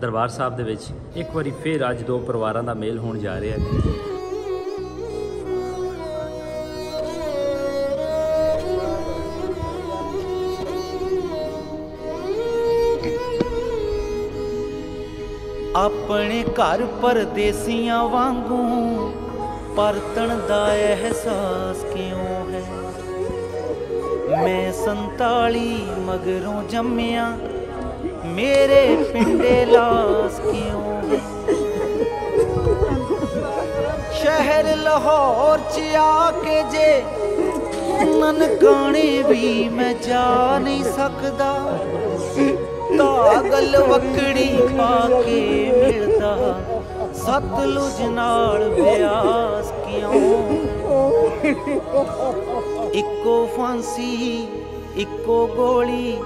ਦਰਬਾਰ ਸਾਹਿਬ ਦੇ ਵਿੱਚ ਇੱਕ ਵਾਰੀ ਫਿਰ ਅੱਜ ਦੋ ਪਰਿਵਾਰਾਂ ਦਾ ਮੇਲ ਹੋਣ ਜਾ ਰਿਹਾ ਹੈ। ਆਪਣੇ ਘਰ ਪਰਦੇਸੀਆਂ ਵਾਂਗੂ ਪਰਤਣ ਦਾ ਅਹਿਸਾਸ ਕਿਉਂ ਹੈ। ਮੈਂ 47 ਮਗਰੋਂ ਜੰਮਿਆ, ਮੇਰੇ ਪਿੰਡੇ ਲਾਸ ਕਿਉਂ ਹੈ। ਸ਼ਹਿਰ ਲਾਹੌਰ ਚ ਆ ਕੇ ਜੇ ਨਨਕਾਣੇ ਵੀ ਮੈਂ ਜਾ ਨਹੀਂ ਸਕਦਾ। ਧਾਗਲ ਵਕੜੀ ਪਾ ਕੇ ਮਿਲਦਾ ਸਤਲੁਜ ਨਾਲ ਬਿਆਸ ਕਿਉਂ। ਇੱਕੋ ਫਾਂਸੀ ਇੱਕੋ ਗੋਲੀ,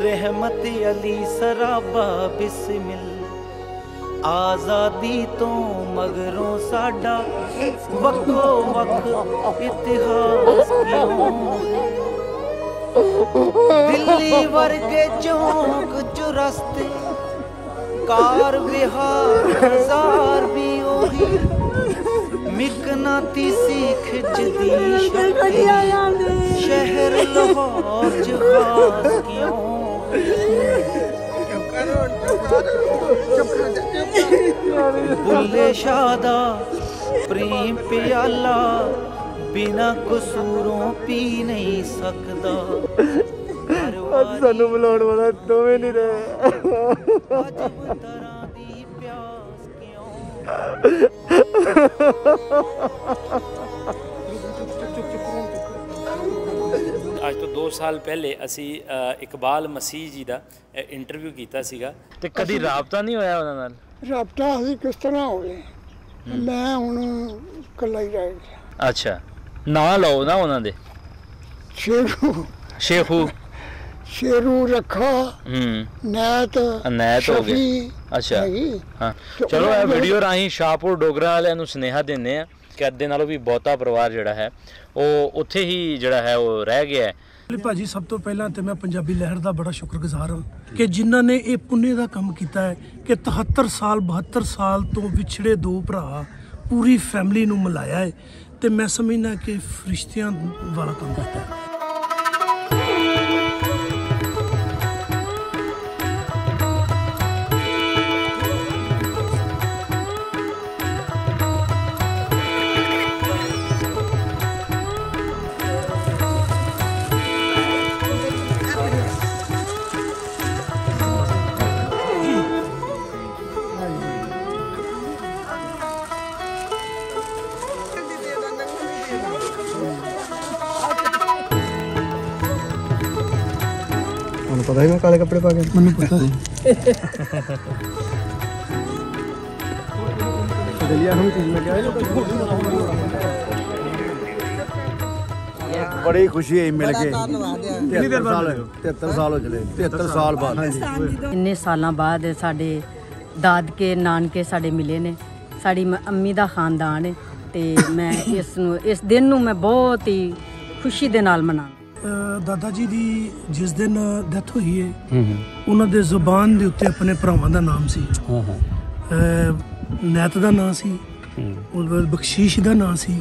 ਰਹਿਮਤ ਅਲੀ ਸਰਾਬਾ ਬਿਸਮਿਲ। ਆਜ਼ਾਦੀ ਤੋਂ ਮਗਰੋਂ ਸਾਡਾ ਵੱਖੋ ਵੱਖ ਇਤਿਹਾਸ ਕਿਉਂ। ਦਿੱਲੀ ਵਰਗੇ ਚੌਂਕ ਚੁਰਸਤੇ ਕਾਰ ਵਿਹਾਰ ਹਜ਼ਾਰ ਵੀ ਉਹੀ। ਮਿਕਨਾਤੀਸੀ ਖਿੱਚਦੀ ਸ਼ਕਤੀ ਸ਼ਹਿਰ ਲਾਹੌਰ ਚ ਖਾਸ ਕਿਉਂ। ਬੁੱਲੇ ਸ਼ਾਹ ਦਾ ਪ੍ਰੇਮ ਪਿਆਲਾ ਬਿਨਾ ਕਸੂਰੋਂ ਪੀ ਨਹੀਂ ਸਕਦਾ। ਅੱਜ ਸਾਨੂੰ ਬੁਲਾਉਣ ਵਾਲਾ ਦੋਵੇਂ ਨਹੀਂ ਰਹੇ। ਅਜਬ ਤਰ੍ਹਾਂ ਦੀ ਪਿਆਸ ਕਿਉਂ। ਅੱਜ ਤੋਂ 2 ਸਾਲ ਪਹਿਲੇ ਅਸੀਂ ਇਕਬਾਲ ਮਸੀਹ ਜੀ ਦਾ ਇੰਟਰਵਿਊ ਕੀਤਾ ਸੀਗਾ, ਤੇ ਕਦੀ ਰਾਬਤਾ ਨਹੀਂ ਹੋਇਆ ਉਹਨਾਂ ਨਾਲ? ਰਾਬਤਾ ਅਸੀਂ ਕਿਸ ਤਰ੍ਹਾਂ ਹੋਵੇ, ਮੈਂ ਹੁਣ ਇਕੱਲਾ ਹੀ ਰਹਿ ਗਿਆ। ਅੱਛਾ, ਨਾਂ ਲਓ ਨਾ ਉਹਨਾਂ ਦੇ। ਸ਼ੇਖੂ ਸ਼ੇਰੂ ਰੱਖਾ ਨੈਤ ਹੋ ਗਏ। ਅੱਛਾ ਹਾਂ, ਚਲੋ ਇਹ ਵੀਡੀਓ ਰਾਹੀਂ ਸ਼ਾਹਪੁਰ ਡੋਗਰਾ ਵਾਲਿਆਂ ਨੂੰ ਸੁਨੇਹਾ ਦਿੰਦੇ ਆ ਕਿ ਅੱਧੇ ਨਾਲੋਂ ਵੀ ਬਹੁਤਾ ਪਰਿਵਾਰ ਜਿਹੜਾ ਹੈ ਉਹ ਉੱਥੇ ਹੀ ਜਿਹੜਾ ਹੈ ਉਹ ਰਹਿ ਗਿਆ ਹੈ। ਭਾਜੀ ਸਭ ਤੋਂ ਪਹਿਲਾਂ ਤੇ ਮੈਂ ਪੰਜਾਬੀ ਲਹਿਰ ਦਾ ਬੜਾ ਸ਼ੁਕਰਗੁਜ਼ਾਰ ਹਾਂ ਕਿ ਜਿਨ੍ਹਾਂ ਨੇ ਇਹ ਪੁੰਨੇ ਦਾ ਕੰਮ ਕੀਤਾ ਹੈ ਕਿ 73 ਸਾਲ 72 ਸਾਲ ਤੋਂ ਵਿਛੜੇ ਦੋ ਭਰਾ ਪੂਰੀ ਫੈਮਿਲੀ ਨੂੰ ਮਿਲਾਇਆ ਹੈ। ਤੇ ਮੈਂ ਸਮਝਦਾ ਕਿ ਫਰਿਸ਼ਤਿਆਂ ਵਾਲਾ ਕੰਮ ਕੀਤਾ ਹੈ। ਪਤਾ ਹੀ ਮੈਂ ਕਾਲੇ ਕੱਪੜੇ ਪਾ ਕੇ, ਮੈਨੂੰ ਪਤਾ ਨਹੀਂ। बड़ी खुशी है मिल के। 73 साल हो चले, 73 साल बाद। ਇੰਨੇ ਸਾਲਾਂ ਬਾਅਦ ਸਾਡੇ ਦਾਦਕੇ ਨਾਨਕੇ ਸਾਡੇ ਮਿਲੇ ਨੇ, ਸਾਡੀ ਅੰਮੀ ਦਾ ਖਾਨਦਾਨ ਹੈ ਤੇ ਮੈਂ ਇਸ ਦਿਨ ਨੂੰ ਮੈਂ ਬਹੁਤ ਹੀ ਖੁਸ਼ੀ ਦੇ ਨਾਲ ਮਨਾਉਂਦਾ। ਦਾਦਾ ਜੀ ਦੀ ਜਿਸ ਦਿਨ ਡੈਥ ਹੋਈ ਹੈ ਉਹਨਾਂ ਦੇ ਜ਼ੁਬਾਨ ਦੇ ਉੱਤੇ ਆਪਣੇ ਭਰਾਵਾਂ ਦਾ ਨਾਮ ਸੀ। ਨੈਤ ਦਾ ਨਾਂ ਸੀ, ਬਖਸ਼ੀਸ਼ ਦਾ ਨਾਂ ਸੀ।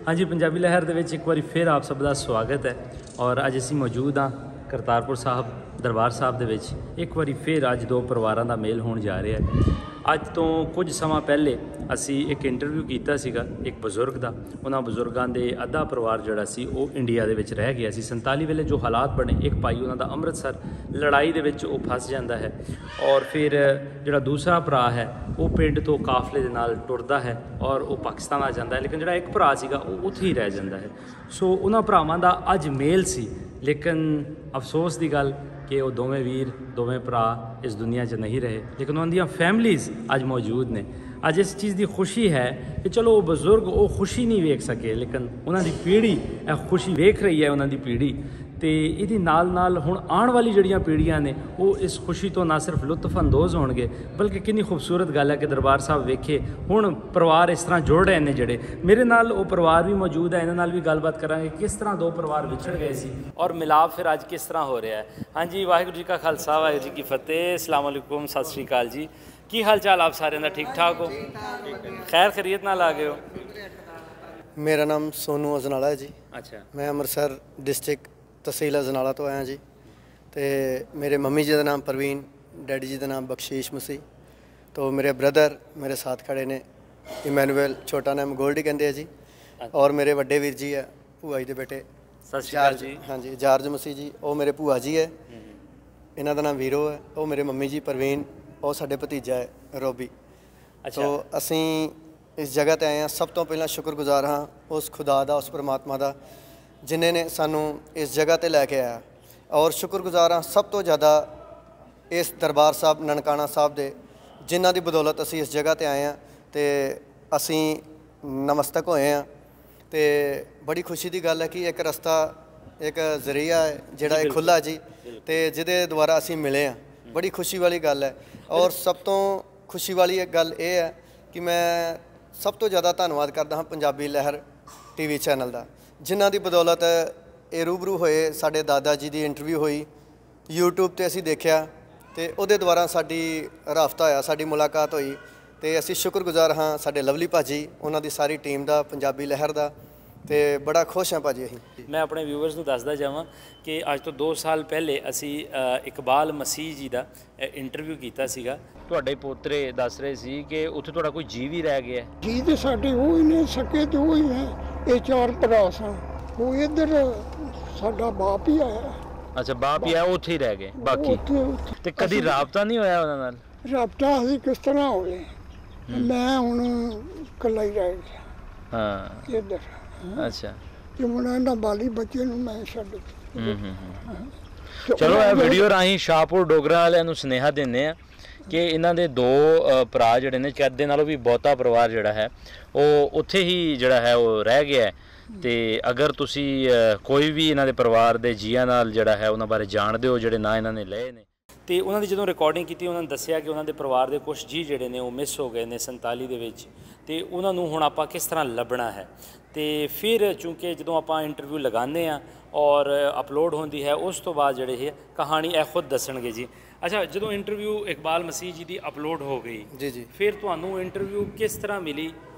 ਹਾਂਜੀ, ਪੰਜਾਬੀ ਲਹਿਰ ਦੇ ਵਿੱਚ ਇੱਕ ਵਾਰੀ ਫਿਰ ਆਪ ਸਭ ਦਾ ਸਵਾਗਤ ਹੈ। ਔਰ ਅੱਜ ਅਸੀਂ ਮੌਜੂਦ ਹਾਂ ਕਰਤਾਰਪੁਰ ਸਾਹਿਬ ਦਰਬਾਰ ਸਾਹਿਬ ਦੇ ਵਿੱਚ। ਇੱਕ ਵਾਰੀ ਫਿਰ ਅੱਜ ਦੋ ਪਰਿਵਾਰਾਂ ਦਾ ਮੇਲ ਹੋਣ ਜਾ ਰਿਹਾ ਹੈ। ਅੱਜ ਤੋਂ ਕੁਝ ਸਮਾਂ ਪਹਿਲੇ ਅਸੀਂ ਇੱਕ ਇੰਟਰਵਿਊ ਕੀਤਾ ਸੀਗਾ ਇੱਕ ਬਜ਼ੁਰਗ ਦਾ। ਉਹਨਾਂ ਬਜ਼ੁਰਗਾਂ ਦੇ ਅੱਧਾ ਪਰਿਵਾਰ ਜਿਹੜਾ ਸੀ ਉਹ ਇੰਡੀਆ ਦੇ ਵਿੱਚ ਰਹਿ ਗਿਆ ਸੀ। 47 ਵੇਲੇ ਜੋ ਹਾਲਾਤ ਬਣੇ, ਇੱਕ ਭਾਈ ਉਹਨਾਂ ਦਾ ਅੰਮ੍ਰਿਤਸਰ ਲੜਾਈ ਦੇ ਵਿੱਚ ਉਹ ਫਸ ਜਾਂਦਾ ਹੈ ਔਰ ਫਿਰ ਜਿਹੜਾ ਦੂਸਰਾ ਭਰਾ ਹੈ ਉਹ ਪਿੰਡ ਤੋਂ ਕਾਫਲੇ ਦੇ ਨਾਲ ਟੁਰਦਾ ਹੈ ਔਰ ਉਹ ਪਾਕਿਸਤਾਨ ਆ ਜਾਂਦਾ ਹੈ। ਲੇਕਿਨ ਜਿਹੜਾ ਇੱਕ ਭਰਾ ਸੀਗਾ ਉਹ ਉੱਥੇ ਹੀ ਰਹਿ ਜਾਂਦਾ ਹੈ। ਸੋ ਉਹਨਾਂ ਭਰਾਵਾਂ ਦਾ ਅੱਜ ਮੇਲ ਸੀ, ਲੇਕਿਨ ਅਫਸੋਸ ਦੀ ਗੱਲ ਕਿ ਉਹ ਦੋਵੇਂ ਵੀਰ ਦੋਵੇਂ ਭਰਾ ਇਸ ਦੁਨੀਆ 'ਚ ਨਹੀਂ ਰਹੇ, ਲੇਕਿਨ ਉਹਨਾਂ ਦੀਆਂ ਫੈਮਲੀਜ਼ ਅੱਜ ਮੌਜੂਦ ਨੇ। ਅੱਜ ਇਸ ਚੀਜ਼ ਦੀ ਖੁਸ਼ੀ ਹੈ ਕਿ ਚਲੋ ਉਹ ਬਜ਼ੁਰਗ ਉਹ ਖੁਸ਼ੀ ਨਹੀਂ ਵੇਖ ਸਕੇ, ਲੇਕਿਨ ਉਹਨਾਂ ਦੀ ਪੀੜ੍ਹੀ ਇਹ ਖੁਸ਼ੀ ਵੇਖ ਰਹੀ ਹੈ। ਉਹਨਾਂ ਦੀ ਪੀੜ੍ਹੀ ਤੇ ਇਹਦੀ ਨਾਲ ਹੁਣ ਆਉਣ ਵਾਲੀ ਜਿਹੜੀਆਂ ਪੀੜ੍ਹੀਆਂ ਨੇ ਉਹ ਇਸ ਖੁਸ਼ੀ ਤੋਂ ਨਾ ਸਿਰਫ ਲੁਤਫ ਅੰਦੋਜ਼ ਹੋਣਗੇ, ਬਲਕਿ ਕਿੰਨੀ ਖੂਬਸੂਰਤ ਗੱਲ ਹੈ ਕਿ ਦਰਬਾਰ ਸਾਹਿਬ ਵੇਖੇ ਹੁਣ ਪਰਿਵਾਰ ਇਸ ਤਰ੍ਹਾਂ ਜੁੜ ਰਹੇ ਨੇ। ਜਿਹੜੇ ਮੇਰੇ ਨਾਲ ਉਹ ਪਰਿਵਾਰ ਵੀ ਮੌਜੂਦ ਹੈ, ਇਹਨਾਂ ਨਾਲ ਵੀ ਗੱਲਬਾਤ ਕਰਾਂਗੇ ਕਿਸ ਤਰ੍ਹਾਂ ਦੋ ਪਰਿਵਾਰ ਵਿਛੜ ਗਏ ਸੀ ਔਰ ਮਿਲਾਪ ਫਿਰ ਅੱਜ ਕਿਸ ਤਰ੍ਹਾਂ ਹੋ ਰਿਹਾ ਹੈ। ਹਾਂਜੀ, ਵਾਹਿਗੁਰੂ ਜੀ ਕਾ ਖਾਲਸਾ ਵਾਹਿਗੁਰੂ ਜੀ ਕੀ ਫਤਿਹ। अस्सलाम वालेकुम, सत श्री अकाल जी। की हाल चाल आप सारे ਦਾ? ठीक ठाक हो? खैर खैरियत नाल आ गए हो? मेरा नाम सोनू अजनाला है जी। अच्छा। मैं अमृतसर डिस्ट्रिक्ट तहसील अजनाला तो आया जी। तो मेरे मम्मी जी का नाम परवीन, डैडी जी का नाम बख्शीश मसीह। तो मेरे ब्रदर मेरे साथ खड़े ने, इमैनुअल, छोटा नाम गोल्डी कहते हैं जी। और मेरे वड्डे वीर जी है भूआ जी के बेटे जार्ज जी। हाँ जी, जार्ज मसीह जी, वो मेरे भूआ जी है। इन्हों का नाम वीरो है, वो मेरे मम्मी जी परवीन, और साढ़े भतीजा है रोबी। अच्छा। तो असी इस जगह पर आए हैं, सब तो पहला शुक्रगुजार हाँ उस खुदा का, उस परमात्मा का जिन्हें ने सानू इस जगह पर लैके आया। और शुक्रगुजार हाँ सब तो ज़्यादा इस दरबार साहब ननकाना साहब के, जिन्हों की बदौलत असी इस जगह पर आए हैं तो असी नमस्तक होए हैं। तो बड़ी खुशी की गल है कि एक रस्ता, एक जरिया है जोड़ा खुला जी, तो जिहदे द्वारा असी मिले हैं, बड़ी खुशी वाली गल है। और सब तो खुशी वाली एक गल ये है कि मैं सब तो ज़्यादा धन्नवाद करता हाँ पंजाबी लहर TV चैनल का, जिन्हां दी बदौलत ये रूबरू होए। साडे दादा जी की इंटरव्यू हुई यूट्यूब पर, असी देखा तो उहदे द्वारा साडी राबता होया, साडी मुलाकात हुई। तो असी शुक्रगुजार हाँ साडे लवली भाजी, उन्हां दी सारी टीम का, पंजाबी लहर का, तो बड़ा खुश हाँ भाजी। असीं मैं अपने व्यूअर्स को दसदा जावां कि अज तो 2 साल पहले असी इकबाल मसीह जी का इंटरव्यू किया सीगा। तुहाडे पोतरे दस रहे सी कि उत्थे तुहाडा कोई जी भी रह गया है? जी तो साडे वो ही ने, सके तो वो ही हैं, ये 4 भरा सन। वो इधर साडा बाप ही आया। अच्छा, बाप ही आया, उत्थे ही रह गए बाकी? ते कदी राबता नहीं होया उन्हां नाल? राबता असीं किस तरह होवे, मैं हुण कल्ला ही रह गया। हाँ। इधर अच्छा। कि हुण इन्हां बाली बच्चे नूं मैं छड्ड चलो ਇਹ ਵੀਡੀਓ ਰਾਹੀਂ ਸ਼ਾਹਪੁਰ ਡੋਗਰਾ ਵਾਲਿਆਂ ਨੂੰ ਸੁਨੇਹਾ ਦਿੰਦੇ ਆ ਕਿ ਇਹਨਾਂ ਦੇ 2 ਭਰਾ ਜਿਹੜੇ ਨੇ, ਕੈਦ ਦੇ ਨਾਲੋਂ ਵੀ ਬਹੁਤਾ ਪਰਿਵਾਰ ਜਿਹੜਾ ਹੈ ਉਹ ਉੱਥੇ ਹੀ ਜਿਹੜਾ ਹੈ ਉਹ ਰਹਿ ਗਿਆ ਹੈ। ਤੇ ਅਗਰ ਤੁਸੀਂ ਕੋਈ ਵੀ ਇਹਨਾਂ ਦੇ ਪਰਿਵਾਰ ਦੇ ਜੀਆਂ ਨਾਲ ਜਿਹੜਾ ਹੈ ਉਹਨਾਂ ਬਾਰੇ ਜਾਣਦੇ ਹੋ ਜਿਹੜੇ ਨਾ ਇਹਨਾਂ ਨੇ ਲਏ ਨੇ, ਤੇ ਉਹਨਾਂ ਦੀ ਜਦੋਂ ਰਿਕਾਰਡਿੰਗ ਕੀਤੀ ਉਹਨਾਂ ਨੇ ਦੱਸਿਆ ਕਿ ਉਹਨਾਂ ਦੇ ਪਰਿਵਾਰ ਦੇ ਕੁਝ ਜੀ ਜਿਹੜੇ ਨੇ ਉਹ ਮਿਸ ਹੋ ਗਏ ਨੇ 47 ਦੇ ਵਿੱਚ, ਤੇ ਉਹਨਾਂ ਨੂੰ ਹੁਣ ਆਪਾਂ ਕਿਸ ਤਰ੍ਹਾਂ ਲੱਭਣਾ ਹੈ। ਤੇ ਫਿਰ ਚੂੰਕਿ ਜਦੋਂ ਆਪਾਂ ਇੰਟਰਵਿਊ ਲਗਾਉਂਦੇ ਆ ਔਰ ਅਪਲੋਡ ਹੁੰਦੀ ਹੈ ਉਸ ਤੋਂ ਬਾਅਦ ਜਿਹੜੇ ਇਹ ਕਹਾਣੀ ਇਹ ਖੁਦ ਦੱਸਣਗੇ ਜੀ। ਅੱਛਾ, ਜਦੋਂ ਇੰਟਰਵਿਊ ਇਕਬਾਲ ਮਸੀਹ ਜੀ ਦੀ ਅਪਲੋਡ ਹੋ ਗਈ जी ਫਿਰ ਤੁਹਾਨੂੰ ਇੰਟਰਵਿਊ ਕਿਸ ਤਰ੍ਹਾਂ ਮਿਲੀ?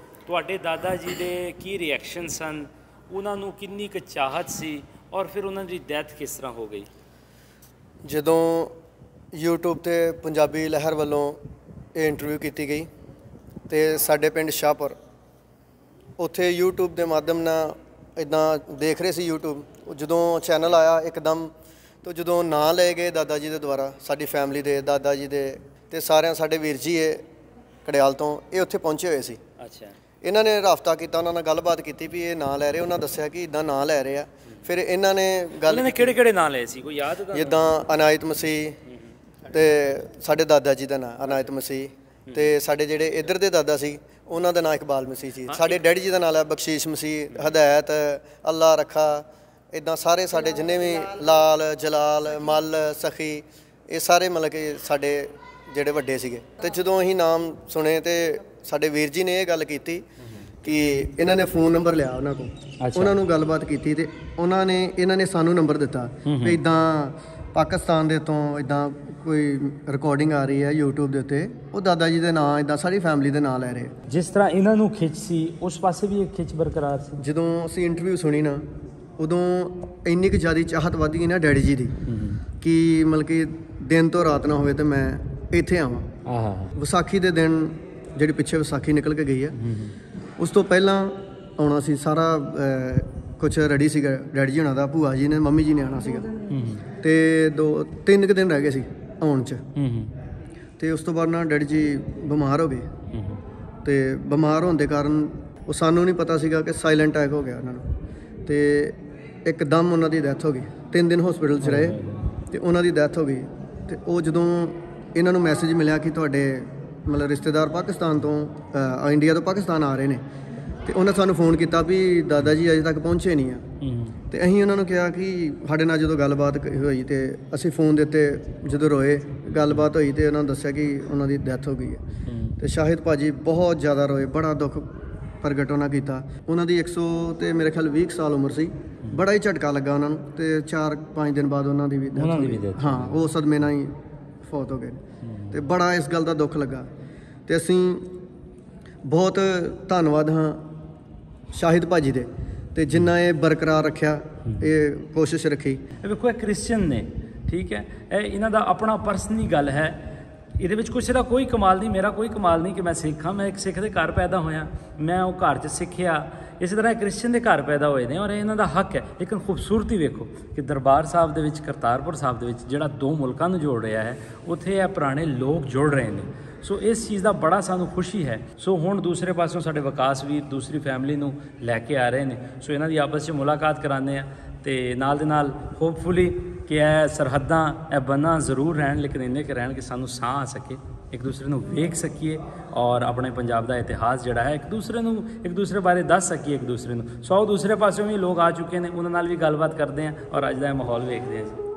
ਤੁਹਾਡੇ ਦਾਦਾ ਜੀ ਦੇ ਕੀ ਰਿਐਕਸ਼ਨ ਸਨ? ਉਹਨਾਂ ਨੂੰ ਕਿੰਨੀ ਕੁ ਚਾਹਤ ਸੀ ਔਰ ਫਿਰ ਉਹਨਾਂ ਦੀ ਡੈਥ ਕਿਸ ਤਰ੍ਹਾਂ ਹੋ ਗਈ? ਜਦੋਂ YouTube ਤੇ ਪੰਜਾਬੀ ਲਹਿਰ ਵੱਲੋਂ ਇਹ ਇੰਟਰਵਿਊ ਕੀਤੀ ਗਈ ਤੇ ਸਾਡੇ ਪਿੰਡ ਸ਼ਾਹਪੁਰ, ਉੱਥੇ YouTube ਦੇ ਮਾਧਿਅਮ ਨਾਲ ਇੱਦਾਂ ਦੇਖ ਰਹੇ ਸੀ YouTube, ਜਦੋਂ ਚੈਨਲ ਆਇਆ ਇੱਕਦਮ, तो ਜਦੋਂ ਨਾਂ ਲਏ ਗਏ ਦਾਦਾ ਜੀ ਦੇ ਦੁਆਰਾ, ਸਾਡੀ ਫੈਮਿਲੀ ਦੇ, ਦਾਦਾ ਜੀ ਦੇ ਤੇ ਸਾਰਿਆਂ ਸਾਡੇ ਵੀਰ ਜੀ ਇਹ ਕੜਿਆਲ ਤੋਂ ਇਹ ਉੱਥੇ ਪਹੁੰਚੇ ਹੋਏ ਸੀ। ਅੱਛਾ। ਇਹਨਾਂ ਨੇ ਰਾਬਤਾ ਕੀਤਾ, ਉਹਨਾਂ ਨਾਲ ਗੱਲਬਾਤ ਕੀਤੀ ਵੀ ਇਹ ਨਾਂ ਲੈ ਰਹੇ, ਉਹਨਾਂ ਦੱਸਿਆ ਕਿ ਇੱਦਾਂ ਨਾਂ ਲੈ ਰਹੇ ਆ। ਫਿਰ ਇਹਨਾਂ ਨੇ ਗੱਲ, ਕਿਹੜੇ ਨਾਂ ਲਏ ਸੀ, ਕੋਈ ਯਾਦ ਹੈ? ਜਿੱਦਾਂ ਅਨਾਇਤ ਮਸੀਹ ਤੇ ਸਾਡੇ ਦਾਦਾ ਜੀ ਦਾ ਨਾਂ ਅਨਾਇਤ ਮਸੀਹ, ਤੇ ਸਾਡੇ ਜਿਹੜੇ ਇੱਧਰ ਦੇ ਦਾਦਾ ਸੀ ਉਹਨਾਂ ਦਾ ਨਾਂ ਇਕਬਾਲ ਮਸੀਹ ਸੀ। ਸਾਡੇ ਡੈਡੀ ਜੀ ਦਾ ਨਾਂ ਹੈ ਬਖਸ਼ੀਸ਼ ਮਸੀਹ, ਹਦਾਇਤ, ਅੱਲਾ ਰੱਖਾ, ਇੱਦਾਂ ਸਾਰੇ ਸਾਡੇ ਜਿੰਨੇ ਵੀ ਲਾਲ, ਜਲਾਲ, ਮੱਲ, ਸਖੀ, ਇਹ ਸਾਰੇ ਮਤਲਬ ਕਿ ਸਾਡੇ ਜਿਹੜੇ ਵੱਡੇ ਸੀਗੇ। ਤੇ ਜਦੋਂ ਅਸੀਂ ਨਾਮ ਸੁਣੇ ਤੇ ਸਾਡੇ ਵੀਰ ਜੀ ਨੇ ਇਹ ਗੱਲ ਕੀਤੀ ਕਿ ਇਹਨਾਂ ਨੇ ਫੋਨ ਨੰਬਰ ਲਿਆ ਉਹਨਾਂ ਕੋਲ, ਉਹਨਾਂ ਨੂੰ ਗੱਲਬਾਤ ਕੀਤੀ ਤੇ ਇਹਨਾਂ ਨੇ ਸਾਨੂੰ ਨੰਬਰ ਦਿੱਤਾ ਵੀ ਇੱਦਾਂ ਪਾਕਿਸਤਾਨ ਦੇ ਤੋਂ ਇੱਦਾਂ ਕੋਈ ਰਿਕਾਰਡਿੰਗ ਆ ਰਹੀ ਹੈ YouTube ਦੇ ਉੱਤੇ, ਉਹ ਦਾਦਾ ਜੀ ਦੇ ਨਾਂ ਇੱਦਾਂ ਸਾਰੀ ਫੈਮਿਲੀ ਦੇ ਨਾਂ ਲੈ ਰਹੇ। ਜਿਸ ਤਰ੍ਹਾਂ ਇਹਨਾਂ ਨੂੰ ਖਿੱਚ ਸੀ ਉਸ ਪਾਸੇ ਵੀ ਇੱਕ ਖਿੱਚ ਬਰਕਰਾਰ ਸੀ। ਜਦੋਂ ਅਸੀਂ ਇੰਟਰਵਿਊ ਸੁਣੀ ਨਾ, ਉਦੋਂ ਇੰਨੀ ਕੁ ਜ਼ਿਆਦਾ ਚਾਹਤ ਵੱਧ ਗਈ ਨਾ ਡੈਡੀ ਜੀ ਦੀ ਕਿ ਮਤਲਬ ਕਿ ਦਿਨ ਤੋਂ ਰਾਤ ਨਾ ਹੋਵੇ ਤੇ ਮੈਂ ਇੱਥੇ ਆਵਾਂ। ਵਿਸਾਖੀ ਦੇ ਦਿਨ ਜਿਹੜੀ ਪਿੱਛੇ ਵਿਸਾਖੀ ਨਿਕਲ ਕੇ ਗਈ ਹੈ, ਉਸ ਤੋਂ ਪਹਿਲਾਂ ਆਉਣਾ ਸੀ, ਸਾਰਾ ਕੁਛ ਰੈਡੀ ਸੀਗਾ ਡੈਡੀ ਜੀ ਹੋਣਾ ਦਾ, ਭੂਆ ਜੀ ਨੇ, ਮੰਮੀ ਜੀ ਨੇ ਆਉਣਾ ਸੀਗਾ ਤੇ 2-3 ਕੁ ਦਿਨ ਰਹਿ ਗਏ ਸੀ ਆਉਣ 'ਚ। ਤੇ ਉਸ ਤੋਂ ਬਾਅਦ ਨਾ ਡੈਡੀ ਜੀ ਬਿਮਾਰ ਹੋ ਗਏ ਤੇ ਬਿਮਾਰ ਹੋਣ ਦੇ ਕਾਰਨ ਉਹ ਸਾਨੂੰ ਨਹੀਂ ਪਤਾ ਸੀਗਾ ਕਿ ਸਾਇਲੈਂਟ ਅਟੈਕ ਹੋ ਗਿਆ ਉਹਨਾਂ ਨੂੰ, ਤੇ ਇੱਕਦਮ ਉਹਨਾਂ ਦੀ ਡੈਥ ਹੋ ਗਈ। 3 ਦਿਨ ਹਸਪੀਟਲ 'ਚ ਰਹੇ ਤੇ ਉਹਨਾਂ ਦੀ ਡੈਥ ਹੋ ਗਈ। ਤੇ ਉਹ ਜਦੋਂ ਇਹਨਾਂ ਨੂੰ ਮੈਸੇਜ ਮਿਲਿਆ ਕਿ ਤੁਹਾਡੇ ਮਤਲਬ ਰਿਸ਼ਤੇਦਾਰ ਪਾਕਿਸਤਾਨ ਤੋਂ, ਇੰਡੀਆ ਤੋਂ ਪਾਕਿਸਤਾਨ ਆ ਰਹੇ ਨੇ, ਤੇ ਉਹਨਾਂ ਸਾਨੂੰ ਫੋਨ ਕੀਤਾ ਵੀ ਦਾਦਾ ਜੀ ਅਜੇ ਤੱਕ ਪਹੁੰਚੇ ਨਹੀਂ ਆ। ਤੇ ਅਸੀਂ ਉਹਨਾਂ ਨੂੰ ਕਿਹਾ ਕਿ ਸਾਡੇ ਨਾਲ ਜਦੋਂ ਗੱਲਬਾਤ ਹੋਈ ਤੇ ਅਸੀਂ ਫੋਨ ਦੇ ਉੱਤੇ ਜਦੋਂ ਰੋਏ, ਗੱਲਬਾਤ ਹੋਈ ਤੇ ਉਹਨਾਂ ਨੂੰ ਦੱਸਿਆ ਕਿ ਉਹਨਾਂ ਦੀ ਡੈਥ ਹੋ ਗਈ ਹੈ। ਤੇ ਸ਼ਾਹਿਦ ਭਾਜੀ ਬਹੁਤ ਜ਼ਿਆਦਾ ਰੋਏ, ਬੜਾ ਦੁੱਖ ਪ੍ਰਗਟ ਉਹਨਾਂ ਕੀਤਾ। ਉਹਨਾਂ ਦੀ 100 ਤੇ ਮੇਰੇ ਖਿਆਲ 20 ਸਾਲ ਉਮਰ ਸੀ। ਬੜਾ ਹੀ ਝਟਕਾ ਲੱਗਾ ਉਹਨਾਂ ਨੂੰ ਤੇ 4-5 ਦਿਨ ਬਾਅਦ ਉਹਨਾਂ ਦੀ ਵੀ ਡੈਥ ਹੋ ਗਈ। ਹਾਂ, ਉਹ ਸਦਮੇ ਨਾਲ ਹੀ ਫੌਤ ਹੋ ਗਏ ਤੇ ਬੜਾ ਇਸ ਗੱਲ ਦਾ ਦੁੱਖ ਲੱਗਾ। ਤੇ ਅਸੀਂ ਬਹੁਤ ਧੰਨਵਾਦ ਹਾਂ ਸ਼ਾਹਿਦ ਭਾਜੀ ਦੇ ਤੇ ਜਿੰਨਾ ਇਹ ਬਰਕਰਾਰ ਰੱਖਿਆ, ਇਹ ਕੋਸ਼ਿਸ਼ ਰੱਖੀ। ਵੇਖੋ ਇਹ ਕ੍ਰਿਸਚਨ ਨੇ, ਠੀਕ ਹੈ, ਇਹ ਇਹਨਾਂ ਦਾ ਆਪਣਾ ਪਰਸਨਲੀ ਗੱਲ ਹੈ। ਇਹਦੇ ਵਿੱਚ ਕਿਸੇ ਦਾ ਕੋਈ ਕਮਾਲ ਨਹੀਂ, ਮੇਰਾ ਕੋਈ ਕਮਾਲ ਨਹੀਂ ਕਿ ਮੈਂ ਸਿੱਖ ਹਾਂ। ਮੈਂ ਇੱਕ ਸਿੱਖ ਦੇ ਘਰ ਪੈਦਾ ਹੋਇਆ, ਮੈਂ ਉਹ ਘਰ 'ਚ ਸਿੱਖਿਆ। ਇਸੇ ਤਰ੍ਹਾਂ ਕ੍ਰਿਸਚਨ ਦੇ ਘਰ ਪੈਦਾ ਹੋਏ ਨੇ ਔਰ ਇਹਨਾਂ ਦਾ ਹੱਕ ਹੈ। ਲੇਕਿਨ ਖੂਬਸੂਰਤੀ ਵੇਖੋ ਕਿ ਦਰਬਾਰ ਸਾਹਿਬ ਦੇ ਵਿੱਚ, ਕਰਤਾਰਪੁਰ ਸਾਹਿਬ ਦੇ ਵਿੱਚ ਜਿਹੜਾ 2 ਮੁਲਕਾਂ ਨੂੰ ਜੋੜ ਰਿਹਾ ਹੈ, ਉੱਥੇ ਇਹ ਪੁਰਾਣੇ ਲੋਕ ਜੁੜ ਰਹੇ ਨੇ। ਸੋ ਇਸ ਚੀਜ਼ ਦਾ ਬੜਾ ਸਾਨੂੰ ਖੁਸ਼ੀ ਹੈ। ਸੋ ਹੁਣ ਦੂਸਰੇ ਪਾਸੋਂ ਸਾਡੇ ਵਿਕਾਸ ਵੀਰ ਦੂਸਰੀ ਫੈਮਿਲੀ ਨੂੰ ਲੈ ਕੇ ਆ ਰਹੇ ਨੇ। ਸੋ ਇਹਨਾਂ ਦੀ ਆਪਸ 'ਚ ਮੁਲਾਕਾਤ ਕਰਾਉਂਦੇ ਆ ਤੇ ਨਾਲ ਦੇ ਨਾਲ ਹੋਪਫੁਲੀ ਕਿ ਇਹ ਸਰਹੱਦਾਂ, ਇਹ ਬੰਨਾਂ ਜ਼ਰੂਰ ਰਹਿਣ, ਲੇਕਿਨ ਇੰਨੇ ਕੁ ਰਹਿਣ ਕਿ ਸਾਨੂੰ ਸਾਹ ਆ ਸਕੇ, ਇੱਕ ਦੂਸਰੇ ਨੂੰ ਵੇਖ ਸਕੀਏ ਔਰ ਆਪਣੇ ਪੰਜਾਬ ਦਾ ਇਤਿਹਾਸ ਜਿਹੜਾ ਹੈ ਇੱਕ ਦੂਸਰੇ ਬਾਰੇ ਦੱਸ ਸਕੀਏ ਇੱਕ ਦੂਸਰੇ ਨੂੰ। 100 ਦੂਸਰੇ ਪਾਸਿਓਂ ਵੀ ਲੋਕ ਆ ਚੁੱਕੇ ਨੇ, ਉਹਨਾਂ ਨਾਲ ਵੀ ਗੱਲਬਾਤ ਕਰਦੇ ਹਾਂ ਔਰ ਅੱਜ ਦਾ ਇਹ ਮਾਹੌਲ ਵੇਖਦੇ ਹਾਂ ਜੀ।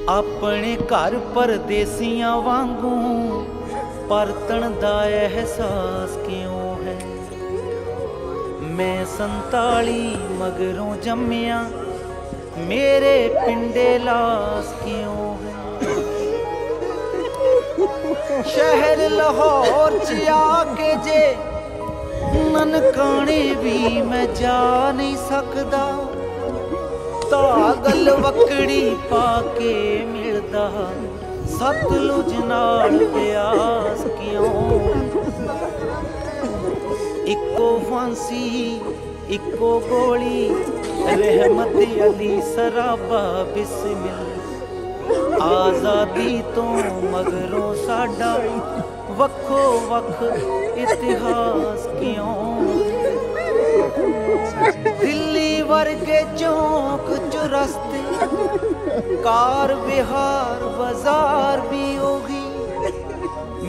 ਆਪਣੇ ਘਰ ਪਰਦੇਸੀਆਂ ਵਾਂਗੂ ਪਰਤਣ ਦਾ ਅਹਿਸਾਸ ਕਿਉਂ ਹੈ। ਮੈਂ 47 ਮਗਰੋਂ ਜੰਮਿਆ, ਮੇਰੇ ਪਿੰਡੇ ਲਾਸ ਕਿਉਂ ਹੈ। ਸ਼ਹਿਰ ਲਾਹੌਰ 'ਚ ਆ ਕੇ ਜੇ ਨਨਕਾਣੇ ਵੀ ਮੈਂ ਜਾ ਨਹੀਂ ਸਕਦਾ, ਧਾਗਲ ਵਕੜੀ ਪਾ ਕੇ ਮਿਲਦਾ ਸਤਲੁਜ ਨਾਲ ਪਿਆਸ ਕਿਉਂ। ਇੱਕੋ ਫਾਂਸੀ ਇੱਕੋ ਗੋਲੀ, ਰਹਿਮਤ ਅਲੀ ਸਰਾਬਾ ਬਿਸਮਿਲ। ਆਜ਼ਾਦੀ ਤੋਂ ਮਗਰੋਂ ਸਾਡਾ ਵੱਖੋ ਵੱਖ ਇਤਿਹਾਸ ਕਿਉਂ। ਦਿੱਲੀ ਵਰਗੇ ਚੌਂਕ ਚੁਰਸਤੇ, ਕਾਰ ਵਿਹਾਰ ਬਾਜ਼ਾਰ ਵੀ ਉਹੀ,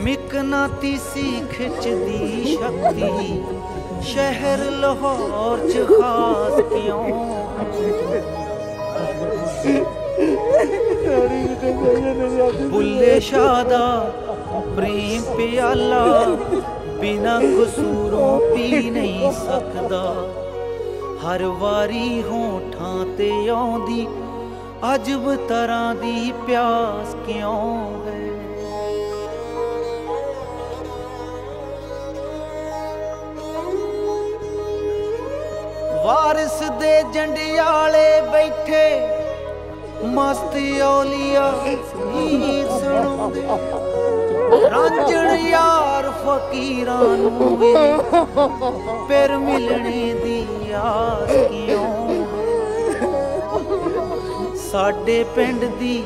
ਮਿਕਨਾਤੀਸੀ ਖਿੱਚਦੀ ਸ਼ਕਤੀ ਸ਼ਹਿਰ ਲਾਹੌਰ 'ਚ ਖਾਸ ਕਿਉਂ। ਬੁੱਲੇ ਸ਼ਾਹ ਦਾ ਪ੍ਰੇਮ ਪਿਆਲਾ ਬਿਨਾ ਕਸੂਰੋਂ ਪੀ ਨਹੀਂ ਸਕਦਾ। ਹਰ ਵਾਰੀ ਹੋਠਾਂ ਤੇ ਆਉਂਦੀ ਅਜਬ ਤਰ੍ਹਾਂ ਦੀ ਪਿਆਸ ਕਿਉਂ ਹੈ। ਵਾਰਿਸ ਦੇ ਜੰਡਿਆਲੇ ਬੈਠੇ ਮਸਤ ਔਲੀਆ ਗੀਤ ਸੁਣਾਉਂਦੇ, ਰਾਂਝਣ ਯਾਰ ਫਕੀਰਾਂ ਨੂੰ ਵੀ ਫਿਰ ਮਿਲਣੇ ਦੀ ਆਸ ਕਿਉਂ। ਸਾਡੇ ਪਿੰਡ ਦੀ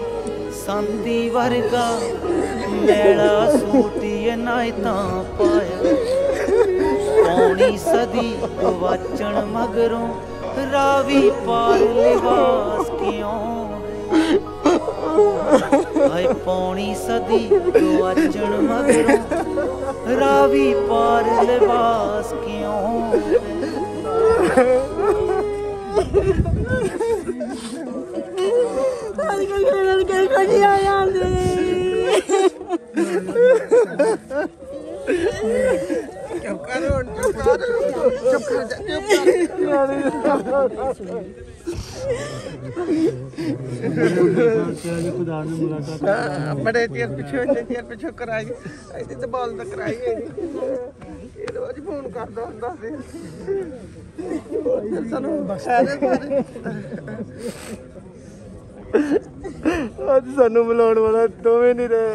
ਸੰਦੀ ਵਰਗਾ ਮੈਲਾ ਸੂਟੀ ਇਨਾਇਤਾਂ ਪਾਇਆ, ਪੌਣੀ ਸਦੀ ਗਵਾਚਣ ਮਗਰੋਂ ਰਾਵੀ ਪਾਰ ਲਿਬਾਸ ਕਿਉਂ। ਆਏ ਪੌਣੀ ਸਦੀ ਗਵਾਚਣ ਮਗਰੋਂ ਰਾਵੀ ਪਾਰ ਲਿਬਾਸ ਕਿਉਂ। ਅੱਜ ਕੱਲ੍ਹ ਖੇਡਣ ਕੇ ਖੜੀਆਂ ਜਾਂਦੇ ਚੁੱਪ ਕਰ ਚੁੱਪ ਕਰ बड़े चेर पिछों कराई ऐसी तो बॉल तक कराई रोज फोन करता ਹੁੰਦਾ ਸੀ ਸਾਨੂੰ ਅੱਜ ਸਾਨੂੰ ਮਿਲਾਉਣ ਵਾਲਾ ਦੋਵੇਂ ਨਹੀਂ ਰਹੇ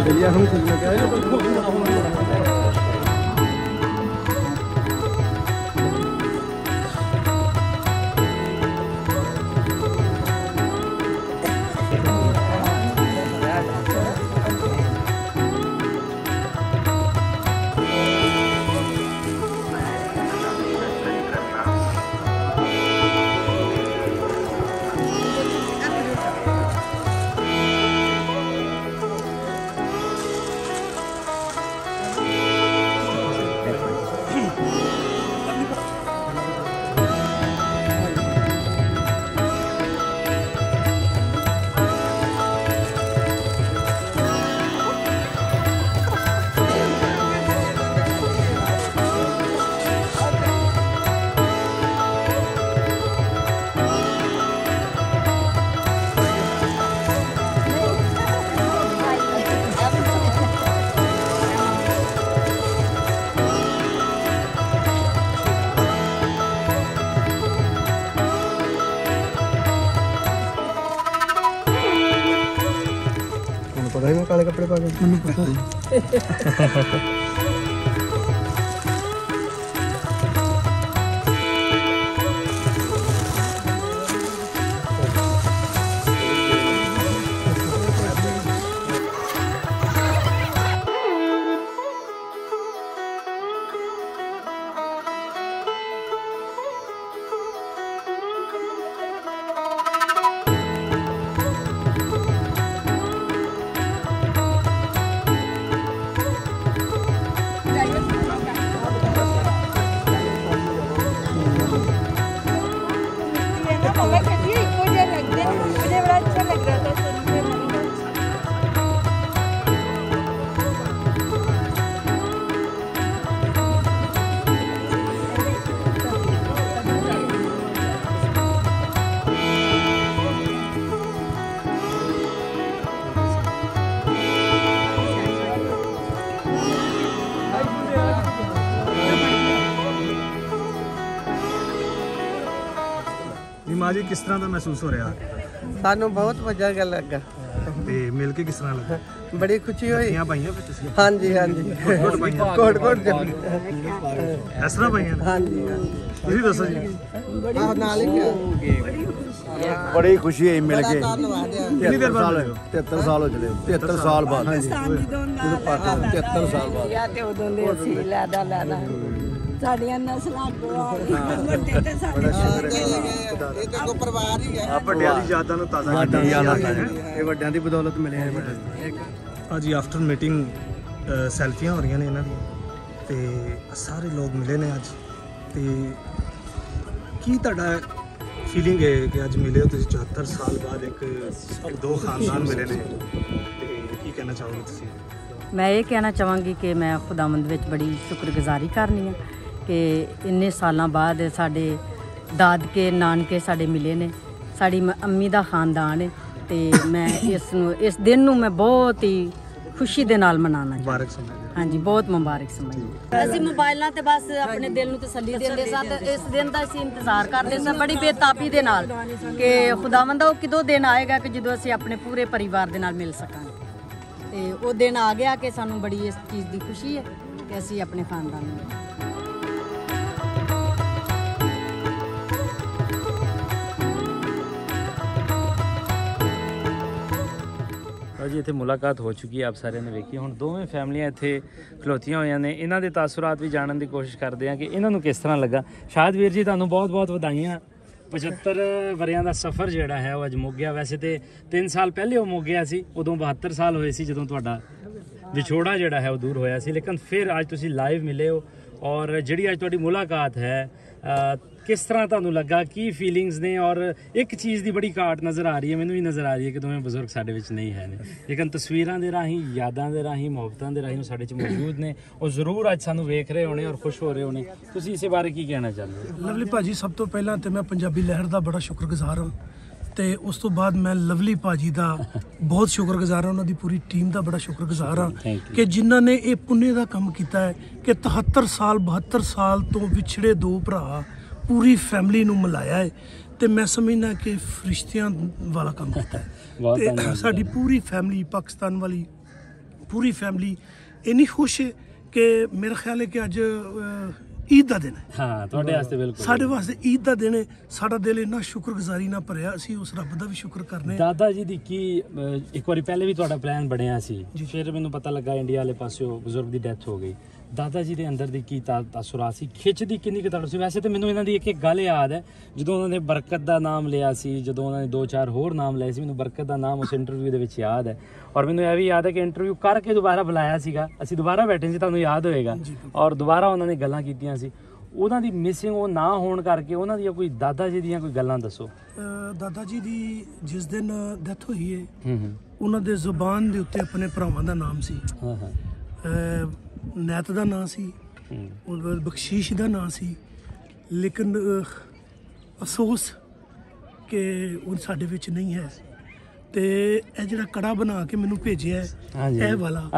भैया हम चलने का पता ही मैं काले कपड़े पा के मैंने पता नहीं मुझे बड़ा अच्छा लग रहा था सुनने में। ਮਾਂ ਜੀ ਕਿਸ ਤਰ੍ਹਾਂ ਦਾ ਮਹਿਸੂਸ ਹੋ ਰਿਹਾ? ਸਾਨੂੰ ਬਹੁਤ ਵਧੀਆ ਲੱਗਾ ਤੇ ਮਿਲ ਕੇ ਕਿਸ ਤਰ੍ਹਾਂ ਲੱਗਾ? ਬੜੀ ਖੁਸ਼ੀ ਹੋਈ। ਪੱਗੀਆਂ ਪਾਈਆਂ ਫਿਰ ਤੁਸੀਂ? ਹਾਂਜੀ ਹਾਂਜੀ ਕੋਟ ਇਸ ਤਰ੍ਹਾਂ ਪਾਈਆਂ? ਹਾਂਜੀ ਤੁਸੀਂ ਦੱਸੋ ਜੀ। ਨਾਲ ਹੀ बड़ी खुशी है मिल के। कितनी देर बाद? 73 साल हो चले। 73 साल बाद। 73 ਸਾਲ ਬਾਅਦ। ਸਾਡੀਆਂ ਨਸਲਾਂ ਵੱਡੇ ਤੇ ਸਾਡੇ ਇਹ ਤੇ ਕੋ ਪਰਿਵਾਰ ਹੀ ਹੈ। ਆ ਵੱਡਿਆਂ ਦੀ ਯਾਦਾਂ ਨੂੰ ਤਾਜ਼ਾ ਇਹ ਵੱਡਿਆਂ ਦੀ ਬਦੌਲਤ ਮਿਲੇ ਆ। ਅੱਜ ਆਫਟਰ ਮੀਟਿੰਗ ਸੈਲਫੀਆਂ ਹੋ ਰਹੀਆਂ ਨੇ ਇਹਨਾਂ ਦੀਆਂ ਤੇ ਸਾਰੇ ਲੋਕ ਮਿਲੇ ਨੇ ਅੱਜ। ਤੇ ਕੀ ਤੁਹਾਡਾ ਫੀਲਿੰਗ ਹੈ ਕਿ ਅੱਜ ਮਿਲੇ ਹੋ ਤੁਸੀਂ 74 ਸਾਲ ਬਾਅਦ ਇੱਕ ਦੋ ਖਾਨਦਾਨ ਮਿਲੇ ਨੇ ਤੇ ਕੀ ਕਹਿਣਾ ਚਾਹੋਗੇ ਤੁਸੀਂ? ਮੈਂ ਇਹ ਕਹਿਣਾ ਚਾਹਾਂਗੀ ਕਿ ਮੈਂ ਖੁਦਾਵੰਦ ਵਿੱਚ ਬੜੀ ਸ਼ੁਕਰਗੁਜ਼ਾਰੀ ਕਰਨੀ ਹੈ ਕਿ ਇੰਨੇ ਸਾਲਾਂ ਬਾਅਦ ਸਾਡੇ ਦਾਦਕੇ ਨਾਨਕੇ ਸਾਡੇ ਮਿਲੇ ਨੇ, ਸਾਡੀ ਅੰਮੀ ਦਾ ਖਾਨਦਾਨ ਹੈ ਤੇ ਮੈਂ ਇਸ ਦਿਨ ਨੂੰ ਮੈਂ ਬਹੁਤ ਹੀ ਖੁਸ਼ੀ ਦੇ ਨਾਲ ਮਨਾਉਣਾ ਮੁਬਾਰਕ ਸਮਝਦੇ। ਹਾਂਜੀ, ਬਹੁਤ ਮੁਬਾਰਕ ਸਮਝਦੇ। ਅਸੀਂ ਮੋਬਾਈਲਾਂ ਤੇ ਬਸ ਆਪਣੇ ਦਿਲ ਨੂੰ ਤਸੱਲੀ ਦਿੰਦੇ ਸਾਂ ਤੇ ਇਸ ਦਿਨ ਦਾ ਅਸੀਂ ਇੰਤਜ਼ਾਰ ਕਰਦੇ ਸਾਂ ਬੜੀ ਬੇਤਾਬੀ ਦੇ ਨਾਲ ਕਿ ਖੁਦਾਵੰਦ ਉਹ ਕਿਦੋਂ ਦਿਨ ਆਏਗਾ ਕਿ ਜਦੋਂ ਅਸੀਂ ਆਪਣੇ ਪੂਰੇ ਪਰਿਵਾਰ ਦੇ ਨਾਲ ਮਿਲ ਸਕਾਂਗੇ। ਤੇ ਉਹ ਦਿਨ ਆ ਗਿਆ ਕਿ ਸਾਨੂੰ ਬੜੀ ਇਸ ਚੀਜ਼ ਦੀ ਖੁਸ਼ੀ ਹੈ ਕਿ ਅਸੀਂ ਆਪਣੇ ਖਾਨਦਾਨ ਨੂੰ ਜੀ ਇੱਥੇ ਮੁਲਾਕਾਤ ਹੋ ਚੁੱਕੀ ਹੈ, ਆਪ ਸਾਰਿਆਂ ਨੇ ਵੇਖੀ। ਹੁਣ ਦੋਵੇਂ ਫੈਮਲੀਆਂ ਇੱਥੇ ਖਲੋਤੀਆਂ ਹੋਈਆਂ ਨੇ, ਇਹਨਾਂ ਦੇ ਤਾਸੁਰਾਤ ਵੀ ਜਾਣਨ ਦੀ ਕੋਸ਼ਿਸ਼ ਕਰਦੇ ਹਾਂ ਕਿ ਇਹਨਾਂ ਨੂੰ ਕਿਸ ਤਰ੍ਹਾਂ ਲੱਗਾ। ਸ਼ਾਹਿਦ ਵੀਰ ਜੀ, ਤੁਹਾਨੂੰ ਬਹੁਤ ਬਹੁਤ ਵਧਾਈਆਂ। 75 ਵਰਿਆਂ ਦਾ ਸਫ਼ਰ ਜਿਹੜਾ ਹੈ ਉਹ ਅੱਜ ਮੁੱਕ ਗਿਆ। ਵੈਸੇ ਤੇ 3 ਸਾਲ ਪਹਿਲੇ ਉਹ ਮੁੱਕ ਗਿਆ ਸੀ, ਉਦੋਂ 72 ਸਾਲ ਹੋਏ ਸੀ ਜਦੋਂ ਤੁਹਾਡਾ ਵਿਛੋੜਾ ਜਿਹੜਾ ਹੈ ਉਹ ਦੂਰ ਹੋਇਆ ਸੀ। ਲੇਕਿਨ ਫਿਰ ਅੱਜ ਤੁਸੀਂ ਲਾਈਵ ਮਿਲੇ ਹੋ ਔਰ ਜਿਹੜੀ ਅੱਜ ਤੁਹਾਡੀ ਮੁਲਾਕਾਤ ਹੈ, ਕਿਸ ਤਰ੍ਹਾਂ ਤੁਹਾਨੂੰ ਲੱਗਾ, ਕੀ ਫੀਲਿੰਗਸ ਨੇ? ਔਰ ਇੱਕ ਚੀਜ਼ ਦੀ ਬੜੀ ਘਾਟ ਨਜ਼ਰ ਆ ਰਹੀ ਹੈ, ਮੈਨੂੰ ਵੀ ਨਜ਼ਰ ਆ ਰਹੀ ਹੈ ਕਿ ਦੋਵੇਂ ਬਜ਼ੁਰਗ ਸਾਡੇ ਵਿੱਚ ਨਹੀਂ ਹੈ ਨੇ, ਲੇਕਿਨ ਤਸਵੀਰਾਂ ਦੇ ਰਾਹੀਂ, ਯਾਦਾਂ ਦੇ ਰਾਹੀਂ, ਮੁਹੱਬਤਾਂ ਦੇ ਰਾਹੀਂ ਉਹ ਸਾਡੇ 'ਚ ਮੌਜੂਦ ਨੇ। ਉਹ ਜ਼ਰੂਰ ਅੱਜ ਸਾਨੂੰ ਵੇਖ ਰਹੇ ਹੋਣੇ ਔਰ ਖੁਸ਼ ਹੋ ਰਹੇ ਹੋਣੇ। ਤੁਸੀਂ ਇਸੇ ਬਾਰੇ ਕੀ ਕਹਿਣਾ ਚਾਹੁੰਦੇ ਹੋ? ਲਵਲੀ ਭਾਜੀ, ਸਭ ਤੋਂ ਪਹਿਲਾਂ ਤੇ ਮੈਂ ਪੰਜਾਬੀ ਲਹਿਰ ਦਾ ਬੜਾ ਸ਼ੁਕਰਗੁਜ਼ਾਰ ਹਾਂ ਤੇ ਉਸ ਤੋਂ ਬਾਅਦ ਮੈਂ ਲਵਲੀ ਭਾਜੀ ਦਾ ਬਹੁਤ ਸ਼ੁਕਰਗੁਜ਼ਾਰ ਹਾਂ, ਉਹਨਾਂ ਦੀ ਪੂਰੀ ਟੀਮ ਦਾ ਬੜਾ ਸ਼ੁਕਰਗੁਜ਼ਾਰ ਹਾਂ ਕਿ ਜਿਨ੍ਹਾਂ ਨੇ ਇਹ ਪੁੰਨੇ ਦਾ ਕੰਮ ਕੀਤਾ ਹੈ ਕਿ 73 ਸਾਲ ਤੋਂ ਵਿਛੜੇ ਦੋ ਭਰਾ ਪੂਰੀ ਫੈਮਿਲੀ ਨੂੰ ਮਿਲਾਇਆ ਹੈ। ਤੇ ਮੈਂ ਸਮਝਦਾ ਕਿ ਫਰਿਸ਼ਤਿਆਂ ਵਾਲਾ ਕੰਮ ਕੀਤਾ ਹੈ ਤੇ ਸਾਡੀ ਪੂਰੀ ਫੈਮਿਲੀ, ਪਾਕਿਸਤਾਨ ਵਾਲੀ ਪੂਰੀ ਫੈਮਿਲੀ ਇੰਨੀ ਖੁਸ਼ ਹੈ ਕਿ ਮੇਰਾ ਖਿਆਲ ਹੈ ਕਿ ਅੱਜ ਈਦ ਦਾ ਦਿਨ ਹੈ। ਹਾਂ, ਤੁਹਾਡੇ ਵਾਸਤੇ ਬਿਲਕੁਲ, ਸਾਡੇ ਵਾਸਤੇ ਈਦ ਦਾ ਦਿਨ ਹੈ। ਸਾਡਾ ਦਿਲ ਇੰਨਾ ਸ਼ੁਕਰਗੁਜ਼ਾਰੀ ਨਾਲ ਭਰਿਆ, ਅਸੀਂ ਉਸ ਰੱਬ ਦਾ ਵੀ ਸ਼ੁਕਰ ਕਰਨੇ। ਦਾਦਾ ਜੀ ਦੀ ਕੀ ਇੱਕ ਵਾਰੀ ਪਹਿਲੇ ਵੀ ਤੁਹਾਡਾ ਪਲਾਨ ਬਣਿਆ ਸੀ, ਫਿਰ ਮੈਨੂੰ ਪਤਾ ਲੱਗਾ ਇੰਡੀਆ ਵਾਲੇ ਪਾਸਿਓਂ ਬਜ਼ੁਰਗ ਦੀ ਡੈਥ ਹੋ ਗਈ। ਦਾਦਾ ਜੀ ਦੇ ਅੰਦਰ ਦੀ ਕੀ ਤਾਸੁਰਾਤ ਸੀ, ਖਿੱਚ ਦੀ ਕਿੰਨੀ ਕੁ ਤੜਪ ਸੀ? ਵੈਸੇ ਤਾਂ ਮੈਨੂੰ ਇਹਨਾਂ ਦੀ ਇੱਕ ਗੱਲ ਯਾਦ ਹੈ, ਜਦੋਂ ਉਹਨਾਂ ਨੇ ਬਰਕਤ ਦਾ ਨਾਮ ਲਿਆ ਸੀ, ਜਦੋਂ ਉਹਨਾਂ ਨੇ 2-4 ਹੋਰ ਨਾਮ ਲਏ ਸੀ, ਮੈਨੂੰ ਬਰਕਤ ਦਾ ਨਾਮ ਉਸ ਇੰਟਰਵਿਊ ਦੇ ਵਿੱਚ ਯਾਦ ਹੈ। ਔਰ ਮੈਨੂੰ ਇਹ ਵੀ ਯਾਦ ਹੈ ਕਿ ਇੰਟਰਵਿਊ ਕਰਕੇ ਦੁਬਾਰਾ ਬੁਲਾਇਆ ਸੀਗਾ, ਅਸੀਂ ਦੁਬਾਰਾ ਬੈਠੇ ਸੀ, ਤੁਹਾਨੂੰ ਯਾਦ ਹੋਏਗਾ, ਔਰ ਦੁਬਾਰਾ ਉਹਨਾਂ ਨੇ ਗੱਲਾਂ ਕੀਤੀਆਂ ਸੀ। ਉਹਨਾਂ ਦੀ ਮਿਸਿੰਗ, ਉਹ ਨਾ ਹੋਣ ਕਰਕੇ ਉਹਨਾਂ ਦੀਆਂ ਕੋਈ ਦਾਦਾ ਜੀ ਦੀਆਂ ਕੋਈ ਗੱਲਾਂ ਦੱਸੋ। ਦਾਦਾ ਜੀ ਦੀ ਜਿਸ ਦਿਨ ਡੈਥ ਹੋਈ ਹੈ, ਉਹਨਾਂ ਦੇ ਜ਼ੁਬਾਨ ਦੇ ਉੱਤੇ ਆਪਣੇ ਭਰਾਵਾਂ ਦਾ ਨਾਮ ਸੀ। ਨੈਤ ਦਾ ਨਾਂ ਸੀ, ਬਖਸ਼ੀਸ਼ ਦਾ ਨਾਂ ਸੀ, ਲੇਕਿਨ ਅਫਸੋਸ ਕਿ ਉਹ ਸਾਡੇ ਵਿੱਚ ਨਹੀਂ ਹੈ। ਤੇ ਇਹ ਜਿਹੜਾ ਕੜਾ ਬਣਾ ਕੇ ਮੈਨੂੰ ਭੇਜਿਆ ਇਹ ਵਾਲਾ,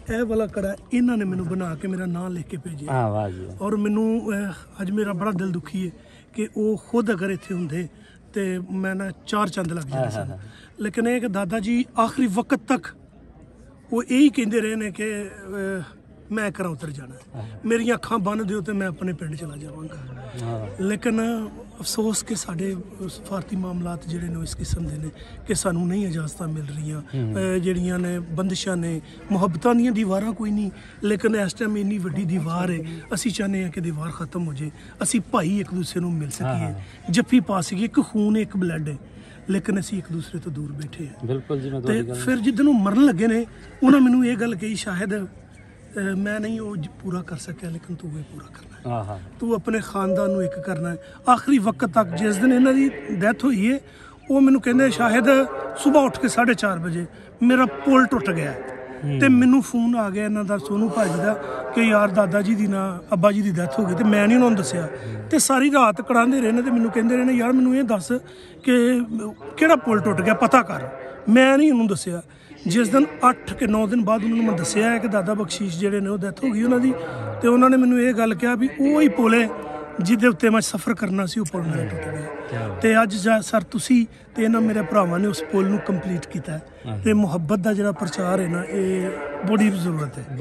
ਇਹ ਵਾਲਾ ਕੜਾ ਇਹਨਾਂ ਨੇ ਮੈਨੂੰ ਬਣਾ ਕੇ ਮੇਰਾ ਨਾਂ ਲਿਖ ਕੇ ਭੇਜਿਆ। ਔਰ ਮੈਨੂੰ ਅੱਜ ਮੇਰਾ ਬੜਾ ਦਿਲ ਦੁਖੀ ਹੈ ਕਿ ਉਹ ਖੁਦ ਅਗਰ ਇੱਥੇ ਹੁੰਦੇ ਤੇ ਮੈਂ ਨਾ 4 ਚੰਦ ਲੱਗ ਜਾਂਦੇ ਸਨ। ਲੇਕਿਨ ਇਹ ਕਿ ਦਾਦਾ ਜੀ ਆਖਰੀ ਵਕਤ ਤੱਕ ਉਹ ਇਹੀ ਕਹਿੰਦੇ ਰਹੇ ਨੇ ਕਿ ਮੈਂ ਘਰਾਂ ਉਤਰ ਜਾਣਾ, ਮੇਰੀਆਂ ਅੱਖਾਂ ਬੰਨ੍ਹ ਦਿਓ ਤੇ ਮੈਂ ਆਪਣੇ ਪਿੰਡ ਚਲਾ ਜਾਵਾਂਗਾ। ਲੇਕਿਨ ਅਫਸੋਸ ਕਿ ਸਾਡੇ ਸਫਾਰਤੀ ਮਾਮਲਾਤ ਜਿਹੜੇ ਨੇ ਇਸ ਕਿਸਮ ਦੇ ਨੇ ਕਿ ਸਾਨੂੰ ਨਹੀਂ ਇਜਾਜ਼ਤਾਂ ਮਿਲ ਰਹੀਆਂ, ਜਿਹੜੀਆਂ ਨੇ ਬੰਦਿਸ਼ਾਂ ਨੇ, ਮੁਹੱਬਤਾਂ ਦੀਆਂ ਦੀਵਾਰਾਂ ਕੋਈ ਨਹੀਂ, ਲੇਕਿਨ ਇਸ ਟਾਈਮ ਇੰਨੀ ਵੱਡੀ ਦੀਵਾਰ ਹੈ, ਅਸੀਂ ਚਾਹੁੰਦੇ ਹਾਂ ਕਿ ਦੀਵਾਰ ਖਤਮ ਹੋ ਜਾਏ, ਅਸੀਂ ਭਾਈ ਇੱਕ ਦੂਸਰੇ ਨੂੰ ਮਿਲ ਸਕੀਏ, ਜੱਫੀ ਪਾ ਸਕੀਏ, ਇੱਕ ਖੂਨ ਇੱਕ ਬਲੱਡ ਹੈ, ਲੇਕਿਨ ਅਸੀਂ ਇੱਕ ਦੂਸਰੇ ਤੋਂ ਦੂਰ ਬੈਠੇ ਹਾਂ। ਬਿਲਕੁਲ ਜੀ, ਮੈਂ ਤੇ ਫਿਰ ਜਿੱਦਣ ਉਹ ਮਰਨ ਲੱਗੇ ਨੇ, ਉਹਨਾਂ ਮੈਨੂੰ ਇਹ ਗੱਲ ਕਹੀ, ਸ਼ਾਇਦ ਮੈਂ ਨਹੀਂ ਉਹ ਪੂਰਾ ਕਰ ਸਕਿਆ, ਲੇਕਿਨ ਤੂੰ ਇਹ ਪੂਰਾ ਕਰਨਾ ਹੈ, ਤੂੰ ਆਪਣੇ ਖਾਨਦਾਨ ਨੂੰ ਇੱਕ ਕਰਨਾ ਹੈ। ਆਖਰੀ ਵਕਤ ਤੱਕ ਜਿਸ ਦਿਨ ਇਹਨਾਂ ਦੀ ਡੈਥ ਹੋਈ ਹੈ, ਉਹ ਮੈਨੂੰ ਕਹਿੰਦੇ ਸ਼ਾਇਦ ਸਵੇਰ ਉੱਠ ਕੇ 4:30 ਵਜੇ ਮੇਰਾ ਪੁਲ ਟੁੱਟ ਗਿਆ ਤੇ ਮੈਨੂੰ ਫੋਨ ਆ ਗਿਆ ਇਹਨਾਂ ਦਾ, ਸੋਨੂ ਭਾਜੀ ਦਾ, ਕਿ ਯਾਰ ਦਾਦਾ ਜੀ ਦੀ ਨਾ ਅੱਬਾ ਜੀ ਦੀ ਡੈਥ ਹੋ ਗਈ। ਤੇ ਮੈਂ ਨਹੀਂ ਉਹਨਾਂ ਨੂੰ ਦੱਸਿਆ ਤੇ ਸਾਰੀ ਰਾਤ ਕੜਾਉਂਦੇ ਰਹੇ ਨੇ ਤੇ ਮੈਨੂੰ ਕਹਿੰਦੇ ਰਹੇ ਨੇ, ਯਾਰ ਮੈਨੂੰ ਇਹ ਦੱਸ ਕਿ ਕਿਹੜਾ ਪੁਲ ਟੁੱਟ ਗਿਆ, ਪਤਾ ਕਰ। ਮੈਂ ਨਹੀਂ ਉਹਨੂੰ ਦੱਸਿਆ। ਜਿਸ ਦਿਨ 8 ਕਿ 9 ਦਿਨ ਬਾਅਦ ਉਹਨਾਂ ਨੂੰ ਮੈਂ ਦੱਸਿਆ ਹੈ ਕਿ ਦਾਦਾ ਬਖਸ਼ੀਸ਼ ਜਿਹੜੇ ਨੇ ਉਹ ਡੈਥ ਹੋ ਗਈ ਉਹਨਾਂ ਦੀ, ਤੇ ਉਹਨਾਂ ਨੇ ਮੈਨੂੰ ਇਹ ਗੱਲ ਕਿਹਾ ਵੀ ਉਹ ਹੀ ਪੁਲ ਹੈ ਜਿਹਦੇ ਉੱਤੇ ਮੈਂ ਸਫ਼ਰ ਕਰਨਾ ਸੀ, ਉਹ ਪੁਲ ਮੇਰਾ ਟੁੱਟ ਗਿਆ। ਤੇ ਅੱਜ ਸਰ ਤੁਸੀਂ ਤੇ ਇਹਨਾਂ ਮੇਰੇ ਭਰਾਵਾਂ ਨੇ ਉਸ ਪੁਲ ਨੂੰ ਕੰਪਲੀਟ ਕੀਤਾ ਤੇ ਮੁਹੱਬਤ ਦਾ ਜਿਹੜਾ ਪ੍ਰਚਾਰ ਹੈ ਨਾ, ਇਹ ਬੜੀ ਜ਼ਰੂਰਤ ਹੈ,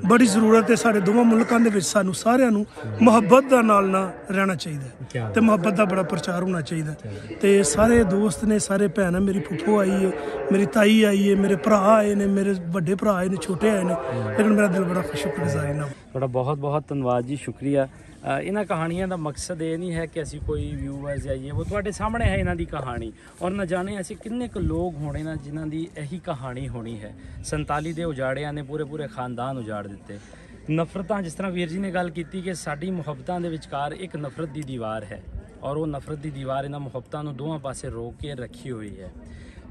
ਬੜੀ ਜ਼ਰੂਰਤ ਹੈ। ਸਾਡੇ ਦੋਵਾਂ ਮੁਲਕਾਂ ਦੇ ਵਿੱਚ ਸਾਨੂੰ ਸਾਰਿਆਂ ਨੂੰ ਮੁਹੱਬਤ ਦਾ ਨਾਲ ਰਹਿਣਾ ਚਾਹੀਦਾ ਤੇ ਮੁਹੱਬਤ ਦਾ ਬੜਾ ਪ੍ਰਚਾਰ ਹੋਣਾ ਚਾਹੀਦਾ। ਤੇ ਸਾਰੇ ਦੋਸਤ ਨੇ, ਸਾਰੇ ਭੈਣ, ਮੇਰੀ ਫੁੱਫੋ ਆਈ ਹੈ, ਮੇਰੀ ਤਾਈ ਆਈ ਹੈ, ਮੇਰੇ ਭਰਾ ਆਏ ਨੇ, ਮੇਰੇ ਵੱਡੇ ਭਰਾ ਆਏ ਨੇ, ਛੋਟੇ ਆਏ ਨੇ, ਲੇਕਿਨ ਮੇਰਾ ਦਿਲ ਬੜਾ ਸ਼ੁਕਰਗੁਜ਼ਾਰ ਹੈ ਨਾ। ਤੁਹਾਡਾ ਬਹੁਤ ਬਹੁਤ ਧੰਨਵਾਦ ਜੀ, ਸ਼ੁਕਰੀਆ। ਇਹਨਾਂ ਕਹਾਣੀਆਂ ਦਾ ਮਕਸਦ ਇਹ ਨਹੀਂ ਹੈ ਕਿ ਅਸੀਂ ਕੋਈ ਵਿਊਅਰਸ ਜਾਈਏ, ਉਹ ਤੁਹਾਡੇ ਸਾਹਮਣੇ ਹੈ ਇਹਨਾਂ ਦੀ ਕਹਾਣੀ। ਔਰ ਨਾ ਜਾਣੇ ਅਸੀਂ ਕਿੰਨੇ ਕੁ ਲੋਕ ਹੋਣੇ ਨਾ ਜਿਨ੍ਹਾਂ ਦੀ ਇਹੀ ਕਹਾਣੀ ਹੋਣੀ ਹੈ। 47 ਦੇ ਉਜਾੜਿਆਂ ਨੇ ਪੂਰੇ ਖਾਨਦਾਨ ਉਜਾੜ ਦਿੱਤੇ। ਨਫ਼ਰਤਾਂ, ਜਿਸ ਤਰ੍ਹਾਂ ਵੀਰ ਜੀ ਨੇ ਗੱਲ ਕੀਤੀ ਕਿ ਸਾਡੀ ਮੁਹੱਬਤਾਂ ਦੇ ਵਿਚਕਾਰ ਇੱਕ ਨਫ਼ਰਤ ਦੀ ਦੀਵਾਰ ਹੈ, ਔਰ ਉਹ ਨਫ਼ਰਤ ਦੀ ਦੀਵਾਰ ਇਹਨਾਂ ਮੁਹੱਬਤਾਂ ਨੂੰ ਦੋਵਾਂ ਪਾਸੇ ਰੋਕ ਕੇ ਰੱਖੀ ਹੋਈ ਹੈ।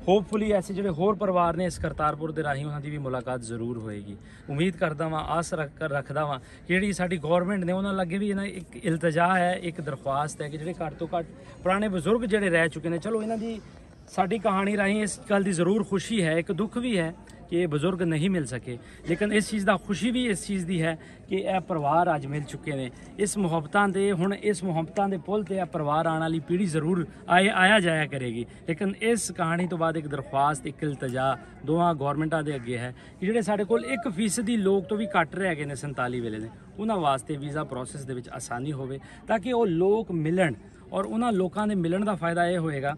ਹੋਪਫੁਲੀ ਐਸੇ ਜਿਹੜੇ ਹੋਰ ਪਰਿਵਾਰ ਨੇ ਇਸ ਕਰਤਾਰਪੁਰ ਦੇ ਰਾਹੀਂ ਉਹਨਾਂ ਦੀ ਵੀ ਮੁਲਾਕਾਤ ਜ਼ਰੂਰ ਹੋਏਗੀ। ਉਮੀਦ ਕਰਦਾ ਵਾਂ, ਆਸ ਰੱਖਦਾ ਵਾਂ ਕਿ ਜਿਹੜੀ ਸਾਡੀ ਗੌਰਮੈਂਟ ਨੇ ਉਹਨਾਂ ਲੱਗੇ ਵੀ ਇਹਨਾਂ ਇੱਕ ਇਲਤਜਾ ਹੈ, ਇੱਕ ਦਰਖਾਸਤ ਹੈ ਕਿ ਜਿਹੜੇ ਘੱਟ ਤੋਂ ਘੱਟ ਪੁਰਾਣੇ ਬਜ਼ੁਰਗ ਜਿਹੜੇ ਰਹਿ ਚੁੱਕੇ ਨੇ, ਚਲੋ ਇਹਨਾਂ ਦੀ ਸਾਡੀ ਕਹਾਣੀ ਰਾਹੀਂ ਇਸ ਗੱਲ ਦੀ ਜ਼ਰੂਰ ਖੁਸ਼ੀ ਹੈ, ਇੱਕ ਦੁੱਖ ਵੀ ਹੈ ਕਿ ਇਹ ਬਜ਼ੁਰਗ ਨਹੀਂ ਮਿਲ ਸਕੇ, ਲੇਕਿਨ ਇਸ ਚੀਜ਼ ਦਾ ਖੁਸ਼ੀ ਵੀ ਇਸ ਚੀਜ਼ ਦੀ ਹੈ ਕਿ ਇਹ ਪਰਿਵਾਰ ਅੱਜ ਮਿਲ ਚੁੱਕੇ ਨੇ। ਇਸ ਮੁਹੱਬਤਾਂ ਦੇ ਹੁਣ ਇਸ ਮੁਹੱਬਤਾਂ ਦੇ ਪੁੱਲ ਤੇ ਇਹ ਪਰਿਵਾਰ ਆਉਣ ਵਾਲੀ ਪੀੜ੍ਹੀ ਜ਼ਰੂਰ ਆਇਆ ਜਾਇਆ ਕਰੇਗੀ। ਲੇਕਿਨ ਇਸ ਕਹਾਣੀ ਤੋਂ ਬਾਅਦ ਇੱਕ ਦਰਖਾਸਤ, ਇੱਕ ਇਲਤਜਾ ਦੋਵਾਂ ਗੌਰਮੈਂਟਾਂ ਦੇ ਅੱਗੇ ਹੈ ਕਿ ਜਿਹੜੇ ਸਾਡੇ ਕੋਲ 1% ਲੋਕ ਤੋਂ ਵੀ ਘੱਟ ਰਹਿ ਗਏ ਨੇ 47 ਵੇਲੇ ਦੇ, ਉਹਨਾਂ ਵਾਸਤੇ ਵੀਜ਼ਾ ਪ੍ਰੋਸੈਸ ਦੇ ਵਿੱਚ ਆਸਾਨੀ ਹੋਵੇ ਤਾਂ ਕਿ ਉਹ ਲੋਕ ਮਿਲਣ। ਔਰ ਉਹਨਾਂ ਲੋਕਾਂ ਦੇ ਮਿਲਣ ਦਾ ਫਾਇਦਾ ਇਹ ਹੋਏਗਾ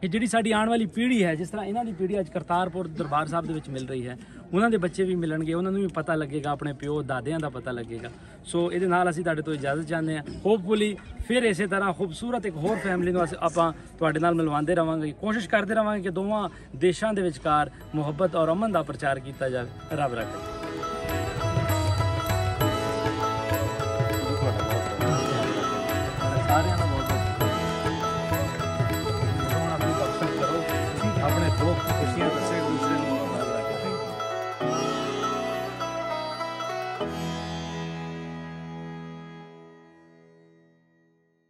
ਕਿ ਜਿਹੜੀ ਸਾਡੀ ਆਉਣ ਵਾਲੀ ਪੀੜ੍ਹੀ ਹੈ, ਜਿਸ ਤਰ੍ਹਾਂ ਇਹਨਾਂ ਦੀ ਪੀੜ੍ਹੀ ਅੱਜ ਕਰਤਾਰਪੁਰ ਦਰਬਾਰ ਸਾਹਿਬ ਦੇ ਵਿੱਚ ਮਿਲ ਰਹੀ ਹੈ, ਉਹਨਾਂ ਦੇ ਬੱਚੇ ਵੀ ਮਿਲਣਗੇ, ਉਹਨਾਂ ਨੂੰ ਵੀ ਪਤਾ ਲੱਗੇਗਾ, ਆਪਣੇ ਪਿਓ ਦਾਦਿਆਂ ਦਾ ਪਤਾ ਲੱਗੇਗਾ। ਸੋ ਇਹਦੇ ਨਾਲ ਅਸੀਂ ਤੁਹਾਡੇ ਤੋਂ ਇਜਾਜ਼ਤ ਚਾਹੁੰਦੇ ਹਾਂ। ਹੋਪਫੁਲੀ ਫਿਰ ਇਸੇ ਤਰ੍ਹਾਂ ਖੂਬਸੂਰਤ ਇੱਕ ਹੋਰ ਫੈਮਿਲੀ ਨੂੰ ਆਪਾਂ ਤੁਹਾਡੇ ਨਾਲ ਮਿਲਵਾਉਂਦੇ ਰਵਾਂਗੇ, ਕੋਸ਼ਿਸ਼ ਕਰਦੇ ਰਵਾਂਗੇ ਕਿ ਦੋਵਾਂ ਦੇਸ਼ਾਂ ਦੇ ਵਿਚਕਾਰ ਮੁਹੱਬਤ ਔਰ ਅਮਨ ਦਾ ਪ੍ਰਚਾਰ ਕੀਤਾ ਜਾਵੇ। ਰੱਬ ਰੱਖੇ। ਸਾਰਿਆਂ